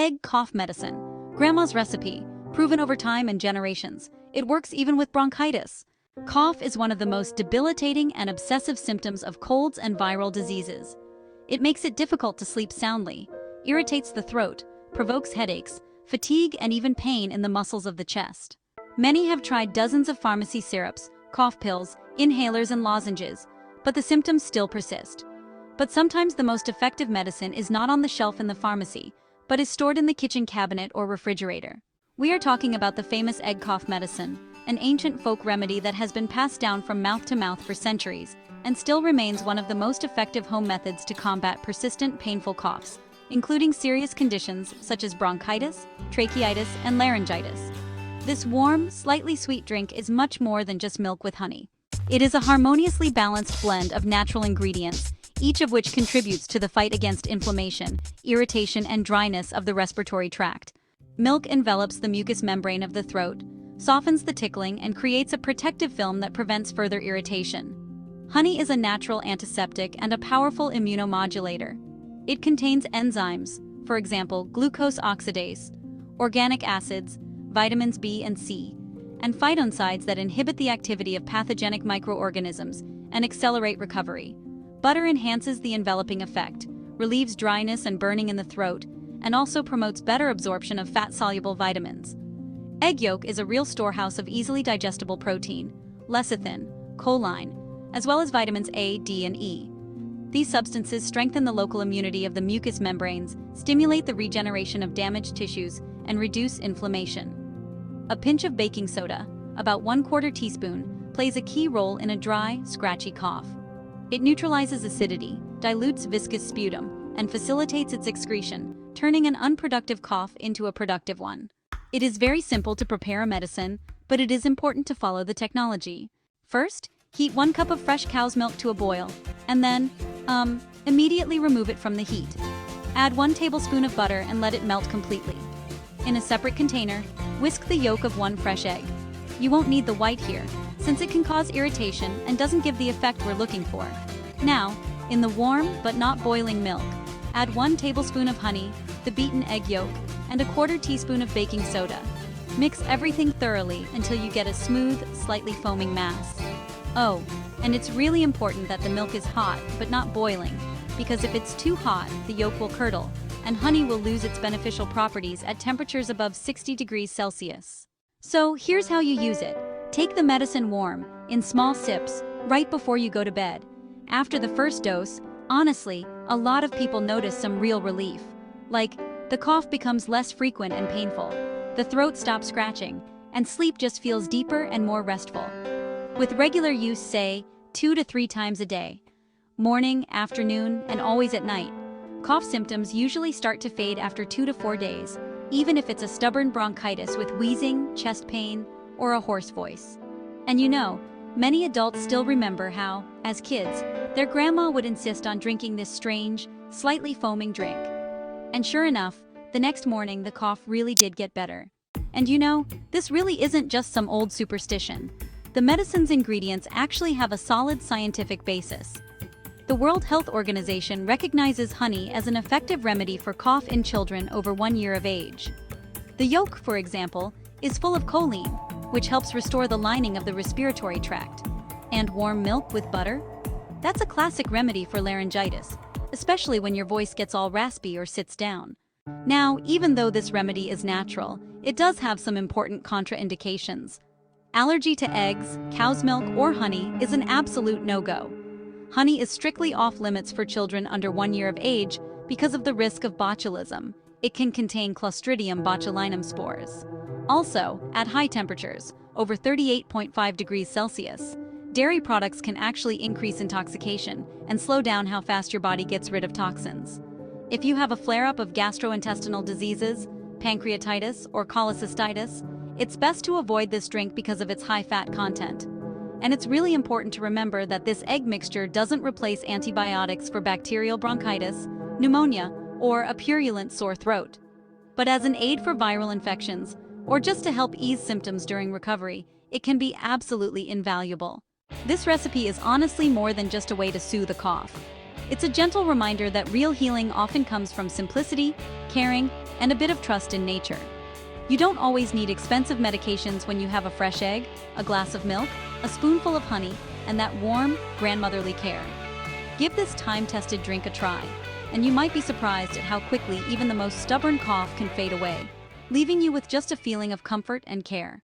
Egg cough medicine. Grandma's recipe, proven over time and generations. It works even with bronchitis. Cough is one of the most debilitating and obsessive symptoms of colds and viral diseases. It makes it difficult to sleep soundly, irritates the throat, provokes headaches, fatigue, and even pain in the muscles of the chest. Many have tried dozens of pharmacy syrups, cough pills, inhalers, and lozenges, but the symptoms still persist. But sometimes the most effective medicine is not on the shelf in the pharmacy, but is stored in the kitchen cabinet or refrigerator. We are talking about the famous egg cough medicine, an ancient folk remedy that has been passed down from mouth to mouth for centuries and still remains one of the most effective home methods to combat persistent, painful coughs, including serious conditions such as bronchitis, tracheitis, and laryngitis. This warm, slightly sweet drink is much more than just milk with honey. It is a harmoniously balanced blend of natural ingredients, each of which contributes to the fight against inflammation, irritation, and dryness of the respiratory tract. Milk envelops the mucous membrane of the throat, softens the tickling, and creates a protective film that prevents further irritation. Honey is a natural antiseptic and a powerful immunomodulator. It contains enzymes, for example, glucose oxidase, organic acids, vitamins B and C, and phytoncides that inhibit the activity of pathogenic microorganisms and accelerate recovery. Butter enhances the enveloping effect, relieves dryness and burning in the throat, and also promotes better absorption of fat-soluble vitamins. Egg yolk is a real storehouse of easily digestible protein, lecithin, choline, as well as vitamins A, D, and E. These substances strengthen the local immunity of the mucous membranes, stimulate the regeneration of damaged tissues, and reduce inflammation. A pinch of baking soda, about 1/4 teaspoon, plays a key role in a dry, scratchy cough. It neutralizes acidity, dilutes viscous sputum, and facilitates its excretion, turning an unproductive cough into a productive one. It is very simple to prepare a medicine, but it is important to follow the technology. First, heat 1 cup of fresh cow's milk to a boil, and then, immediately remove it from the heat. Add 1 tablespoon of butter and let it melt completely. In a separate container, whisk the yolk of 1 fresh egg. You won't need the white here, since it can cause irritation and doesn't give the effect we're looking for. Now, in the warm but not boiling milk, add 1 tablespoon of honey, the beaten egg yolk, and 1/4 teaspoon of baking soda. Mix everything thoroughly until you get a smooth, slightly foaming mass. Oh, and it's really important that the milk is hot but not boiling, because if it's too hot, the yolk will curdle, and honey will lose its beneficial properties at temperatures above 60 degrees Celsius. So here's how you use it. Take the medicine warm, in small sips, right before you go to bed. After the first dose, honestly, a lot of people notice some real relief. Like, the cough becomes less frequent and painful, the throat stops scratching, and sleep just feels deeper and more restful. With regular use, say, 2 to 3 times a day, morning, afternoon, and always at night, cough symptoms usually start to fade after 2 to 4 days, even if it's a stubborn bronchitis with wheezing, chest pain, or a hoarse voice. And you know, many adults still remember how, as kids, their grandma would insist on drinking this strange, slightly foaming drink. And sure enough, the next morning the cough really did get better. And you know, this really isn't just some old superstition. The medicine's ingredients actually have a solid scientific basis. The World Health Organization recognizes honey as an effective remedy for cough in children over 1 year of age. The yolk, for example, is full of choline, which helps restore the lining of the respiratory tract. And warm milk with butter? That's a classic remedy for laryngitis, especially when your voice gets all raspy or sits down. Now, even though this remedy is natural, it does have some important contraindications. Allergy to eggs, cow's milk, or honey is an absolute no-go. Honey is strictly off-limits for children under 1 year of age because of the risk of botulism. It can contain Clostridium botulinum spores. Also, at high temperatures, over 38.5 degrees Celsius, dairy products can actually increase intoxication and slow down how fast your body gets rid of toxins. If you have a flare-up of gastrointestinal diseases, pancreatitis, or cholecystitis, it's best to avoid this drink because of its high fat content. And it's really important to remember that this egg mixture doesn't replace antibiotics for bacterial bronchitis, pneumonia, or a purulent sore throat. But as an aid for viral infections, or just to help ease symptoms during recovery, it can be absolutely invaluable. This recipe is honestly more than just a way to soothe a cough. It's a gentle reminder that real healing often comes from simplicity, caring, and a bit of trust in nature. You don't always need expensive medications when you have a fresh egg, a glass of milk, a spoonful of honey, and that warm, grandmotherly care. Give this time-tested drink a try, and you might be surprised at how quickly even the most stubborn cough can fade away, leaving you with just a feeling of comfort and care.